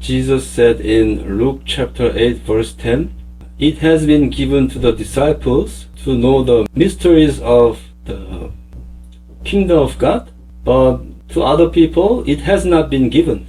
Jesus said in Luke chapter 8 verse 10, "It has been given to the disciples to know the mysteries of the kingdom of God, but to other people it has not been given."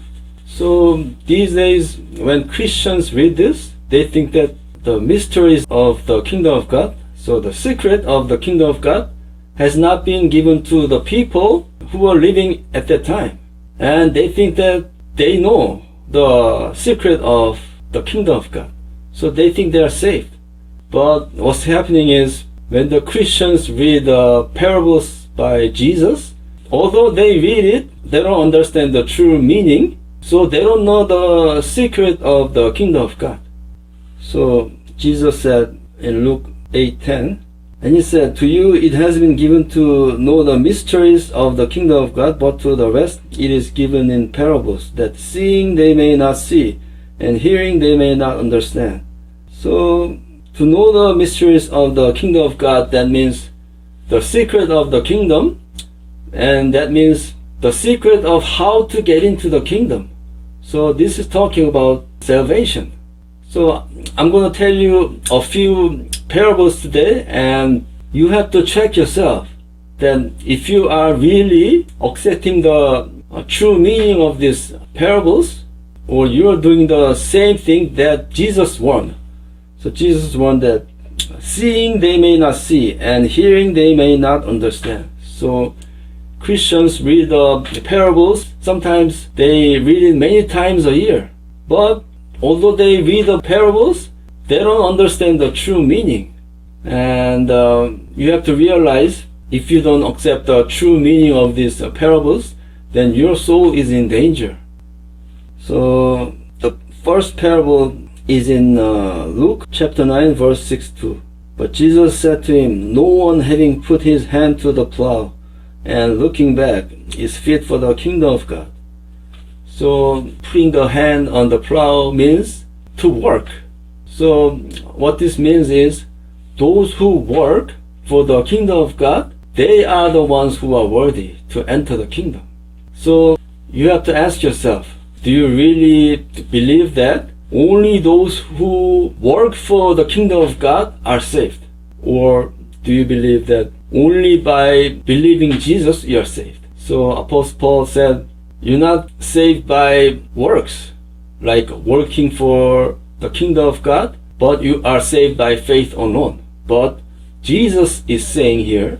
So these days when Christians read this, they think that the mysteries of the kingdom of God, so the secret of the kingdom of God, has not been given to the people who were living at that time. And they think that they know the secret of the kingdom of God. So they think they are saved. But what's happening is when the Christians read the parables by Jesus, although they read it, they don't understand the true meaning. So they don't know the secret of the kingdom of God. So Jesus said in Luke 8:10, and he said, "To you it has been given to know the mysteries of the kingdom of God, but to the rest it is given in parables, that seeing they may not see, and hearing they may not understand." So to know the mysteries of the kingdom of God, that means the secret of the kingdom, and that means the secret of how to get into the kingdom. So this is talking about salvation. So I'm going to tell you a few parables today, and you have to check yourself that if you are really accepting the true meaning of these parables, or you're doing the same thing that Jesus warned. So Jesus warned that seeing they may not see, and hearing they may not understand. So Christians read the parables. Sometimes they read it many times a year. But although they read the parables, they don't understand the true meaning. And you have to realize, if you don't accept the true meaning of these parables, then your soul is in danger. So the first parable is in Luke chapter 9 verse 6-2. "But Jesus said to him, No one having put his hand to the plow and looking back is fit for the kingdom of God." So putting the hand on the plow means to work. So what this means is those who work for the kingdom of God, they are the ones who are worthy to enter the kingdom. So you have to ask yourself, do you really believe that only those who work for the kingdom of God are saved? Or do you believe that only by believing Jesus you are saved? So Apostle Paul said, you're not saved by works, like working for the kingdom of God, but you are saved by faith alone. But Jesus is saying here,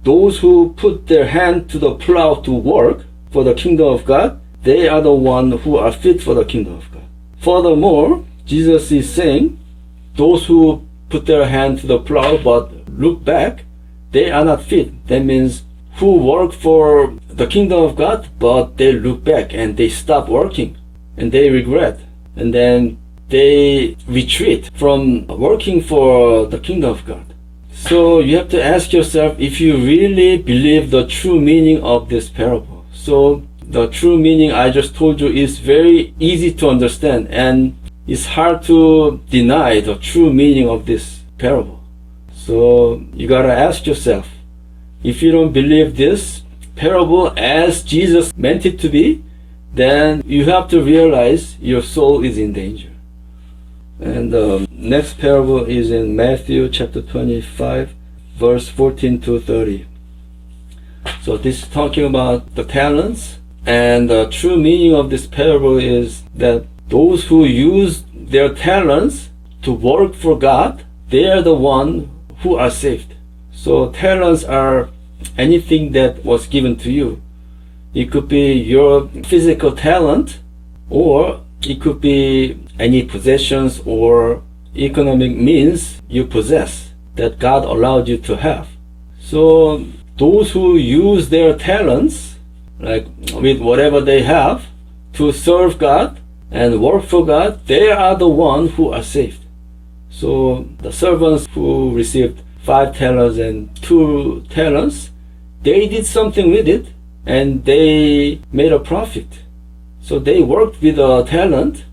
those who put their hand to the plow to work for the kingdom of God, they are the ones who are fit for the kingdom of God. Furthermore, Jesus is saying, those who put their hand to the plow but look back, they are not fit. That means who work for the kingdom of God, but they look back and they stop working and they regret. And then they retreat from working for the kingdom of God. So you have to ask yourself if you really believe the true meaning of this parable. So the true meaning I just told you is very easy to understand, and it's hard to deny the true meaning of this parable. So you gotta ask yourself, if you don't believe this parable as Jesus meant it to be, then you have to realize your soul is in danger. And the next parable is in Matthew chapter 25, verse 14 to 30. So this is talking about the talents, and the true meaning of this parable is that those who use their talents to work for God, they are the ones who are saved. So talents are anything that was given to you. It could be your physical talent, or it could be any possessions or economic means you possess that God allowed you to have. So those who use their talents, like with whatever they have, to serve God and work for God, they are the ones who are saved. So the servants who received 5 talents and 2 talents, they did something with it and they made a profit. So they worked with a talent,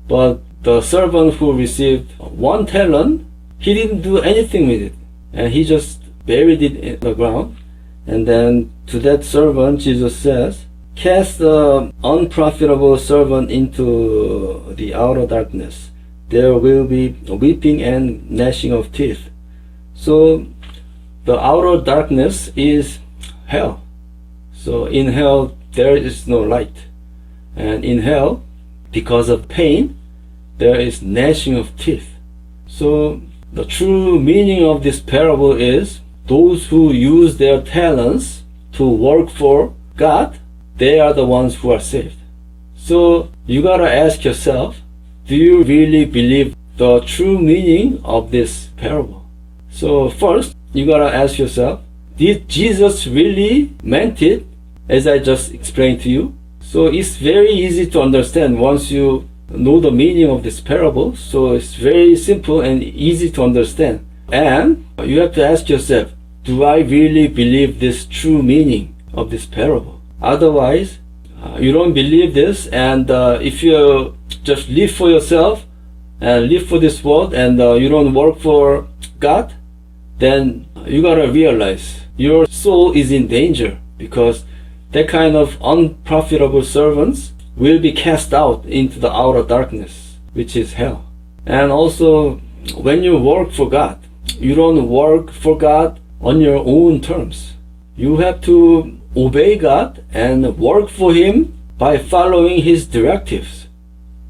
but the servant who received 1 talent, he didn't do anything with it, and he just buried it in the ground. And then to that servant, Jesus says, cast the unprofitable servant into the outer darkness. There will be weeping and gnashing of teeth. So the outer darkness is hell. So in hell there is no light. And in hell, because of pain, there is gnashing of teeth. So the true meaning of this parable is those who use their talents to work for God, they are the ones who are saved. So you gotta ask yourself, do you really believe the true meaning of this parable? So first, you gotta ask yourself, did Jesus really meant it as I just explained to you? So it's very easy to understand once you know the meaning of this parable. So it's very simple and easy to understand. And you have to ask yourself, do I really believe this true meaning of this parable? Otherwise, you don't believe this, and if you just live for yourself and live for this world and you don't work for God, then you gotta realize your soul is in danger, because that kind of unprofitable servants will be cast out into the outer darkness, which is hell. And also, when you work for God, you don't work for God on your own terms. You have to obey God and work for Him by following His directives.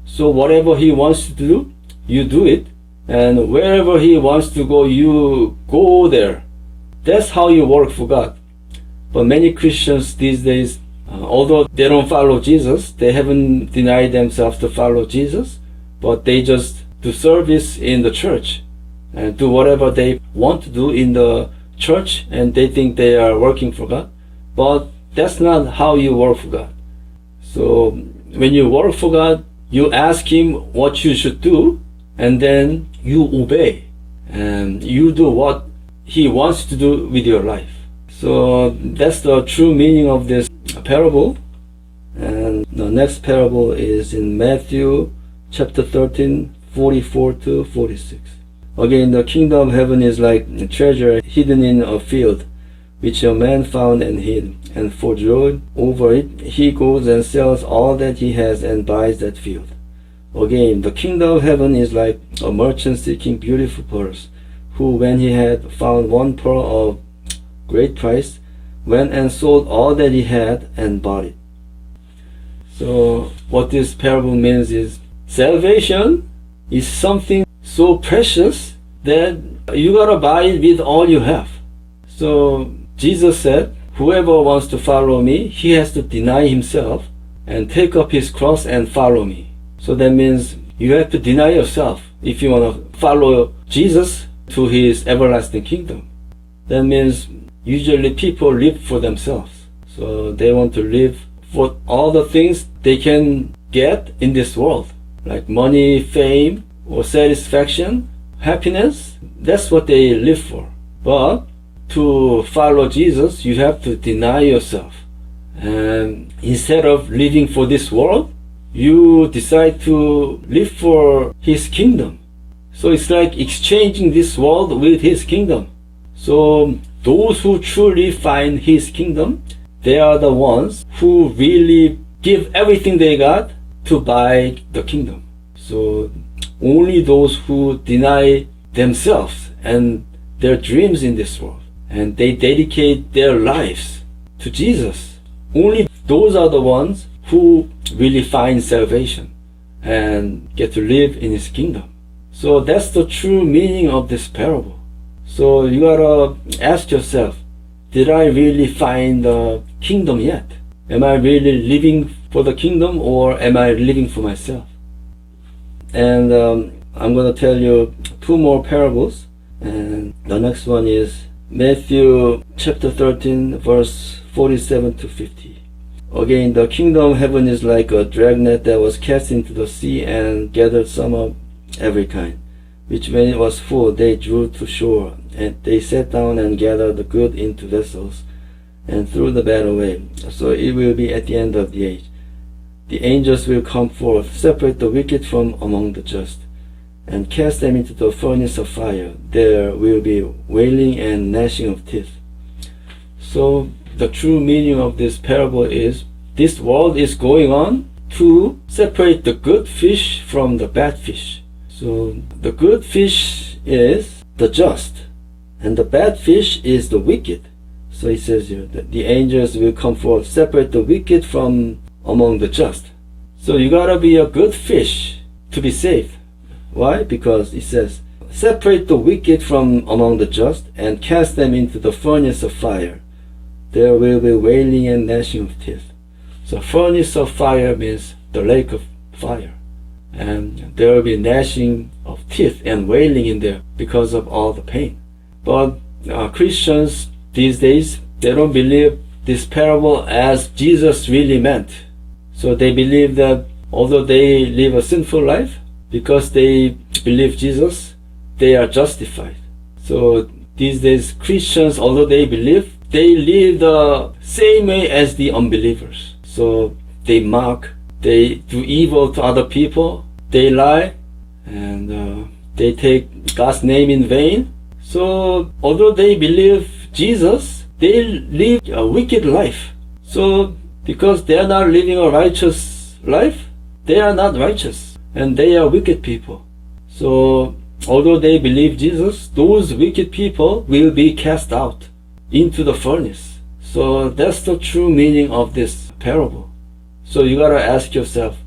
So whatever He wants to do, you do it. And wherever He wants to go, you go there. That's how you work for God. But many Christians these days, although they don't follow Jesus, they haven't denied themselves to follow Jesus, but they just do service in the church and do whatever they want to do in the church, and they think they are working for God. But that's not how you work for God. So when you work for God, you ask Him what you should do, and then you obey, and you do what He wants to do with your life. So that's the true meaning of this parable. And the next parable is in Matthew chapter 13, 44 to 46. Again, the kingdom of heaven is like a treasure hidden in a field, which a man found and hid. And for joy over it, he goes and sells all that he has and buys that field. Again, the kingdom of heaven is like a merchant seeking beautiful pearls, who, when he had found one pearl of great price, went and sold all that he had and bought it. So what this parable means is, salvation is something so precious that you gotta buy it with all you have. So Jesus said, whoever wants to follow me, he has to deny himself and take up his cross and follow me. So that means you have to deny yourself if you want to follow Jesus to his everlasting kingdom. That means usually people live for themselves. So they want to live for all the things they can get in this world, like money, fame, or satisfaction, happiness. That's what they live for. But to follow Jesus, you have to deny yourself. And instead of living for this world, you decide to live for his kingdom. So it's like exchanging this world with his kingdom. So those who truly find his kingdom, they are the ones who really give everything they got to buy the kingdom. So only those who deny themselves and their dreams in this world, and they dedicate their lives to Jesus, only those are the ones who really find salvation and get to live in his kingdom. So that's the true meaning of this parable. So you gotta ask yourself, did I really find the kingdom yet? Am I really living for the kingdom, or am I living for myself? And I'm gonna tell you two more parables, and the next one is Matthew chapter 13 verse 47 to 50. Again, the kingdom of heaven is like a dragnet that was cast into the sea and gathered some of every kind, which when it was full they drew to shore, and they sat down and gathered the good into vessels and threw the bad away. So it will be at the end of the age. The angels will come forth, separate the wicked from among the just, and cast them into the furnace of fire. There will be wailing and gnashing of teeth. So the true meaning of this parable is, this world is going on to separate the good fish from the bad fish. So the good fish is the just, and the bad fish is the wicked. So it says here that the angels will come forth, separate the wicked from among the just. So you gotta be a good fish to be saved. Why? Because it says, separate the wicked from among the just and cast them into the furnace of fire. There will be wailing and gnashing of teeth. So furnace of fire means the lake of fire. And there will be gnashing of teeth and wailing in there because of all the pain. But Christians these days, they don't believe this parable as Jesus really meant. So they believe that although they live a sinful life, because they believe Jesus, they are justified. So these days Christians, although they believe, they live the same way as the unbelievers. So they mock, they do evil to other people, they lie, and they take God's name in vain. So although they believe Jesus, they live a wicked life. So because they are not living a righteous life, they are not righteous and they are wicked people. So although they believe Jesus, those wicked people will be cast out into the furnace. So that's the true meaning of this parable. So you gotta ask yourself,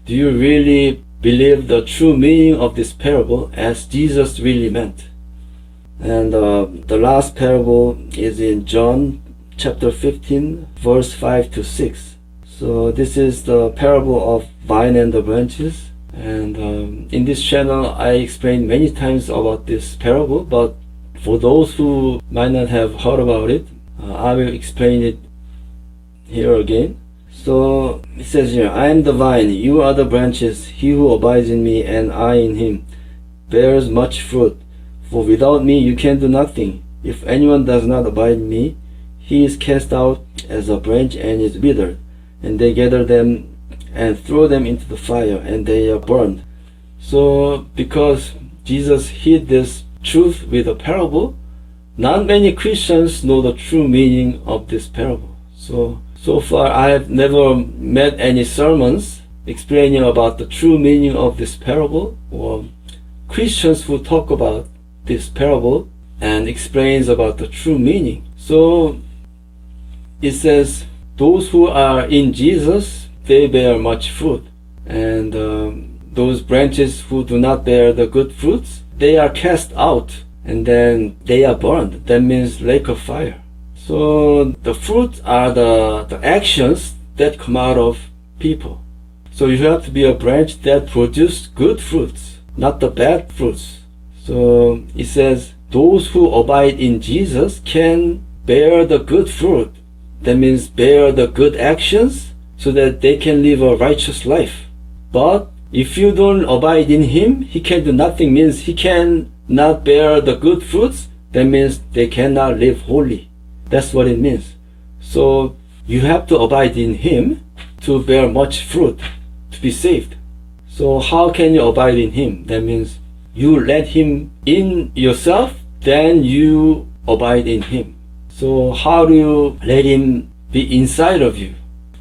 do you really believe the true meaning of this parable as Jesus really meant? And the last parable is in John chapter 15, verse 5 to 6. So this is the parable of vine and the branches. And in this channel, I explained many times about this parable, but for those who might not have heard about it, I will explain it here again. So it says here, I am the vine, you are the branches. He who abides in me and I in him bears much fruit. For without me you can do nothing. If anyone does not abide in me, he is cast out as a branch and is withered. And they gather them and throw them into the fire, and they are burned. So because Jesus hid this truth with a parable, not many Christians know the true meaning of this parable. So far I have never met any sermons explaining about the true meaning of this parable, or Christians who talk about this parable and explains about the true meaning. So it says, those who are in Jesus, they bear much fruit. And those branches who do not bear the good fruits, they are cast out and then they are burned. That means lake of fire. So the fruits are the actions that come out of people. So you have to be a branch that produces good fruits, not the bad fruits. So it says, those who abide in Jesus can bear the good fruit. That means bear the good actions so that they can live a righteous life. But if you don't abide in Him, He can do nothing, means He can not bear the good fruits. That means they cannot live holy. That's what it means. So you have to abide in Him to bear much fruit, to be saved. So how can you abide in Him? That means you let Him in yourself, then you abide in Him. So how do you let Him be inside of you?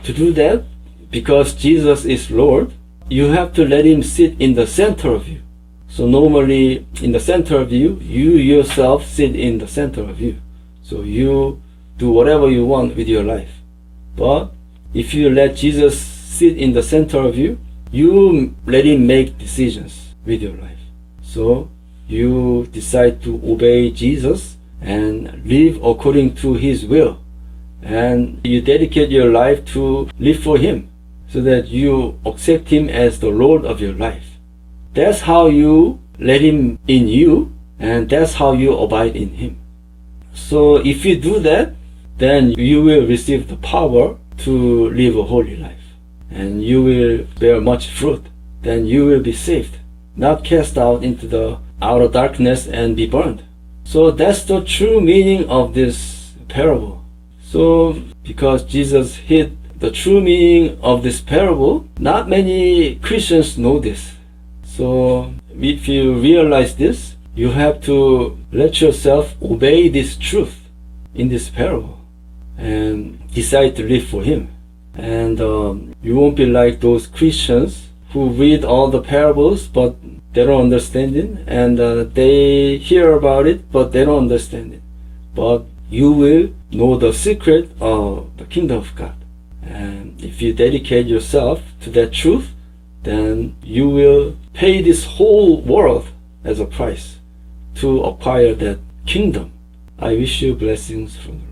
To do that, because Jesus is Lord, you have to let Him sit in the center of you. So normally in the center of you, you yourself sit in the center of you. So you do whatever you want with your life. But if you let Jesus sit in the center of you, you let Him make decisions with your life. So you decide to obey Jesus and live according to His will. And you dedicate your life to live for Him, so that you accept Him as the Lord of your life. That's how you let Him in you, and that's how you abide in Him. So if you do that, then you will receive the power to live a holy life, and you will bear much fruit. Then you will be saved, not cast out into the outer darkness and be burned. So that's the true meaning of this parable. So because Jesus hid the true meaning of this parable, not many Christians know this. So if you realize this, you have to let yourself obey this truth in this parable and decide to live for Him. And you won't be like those Christians who read all the parables but they don't understand it, and they hear about it but they don't understand it. But you will know the secret of the kingdom of God. And if you dedicate yourself to that truth, then you will pay this whole world as a price to acquire that kingdom. I wish you blessings from the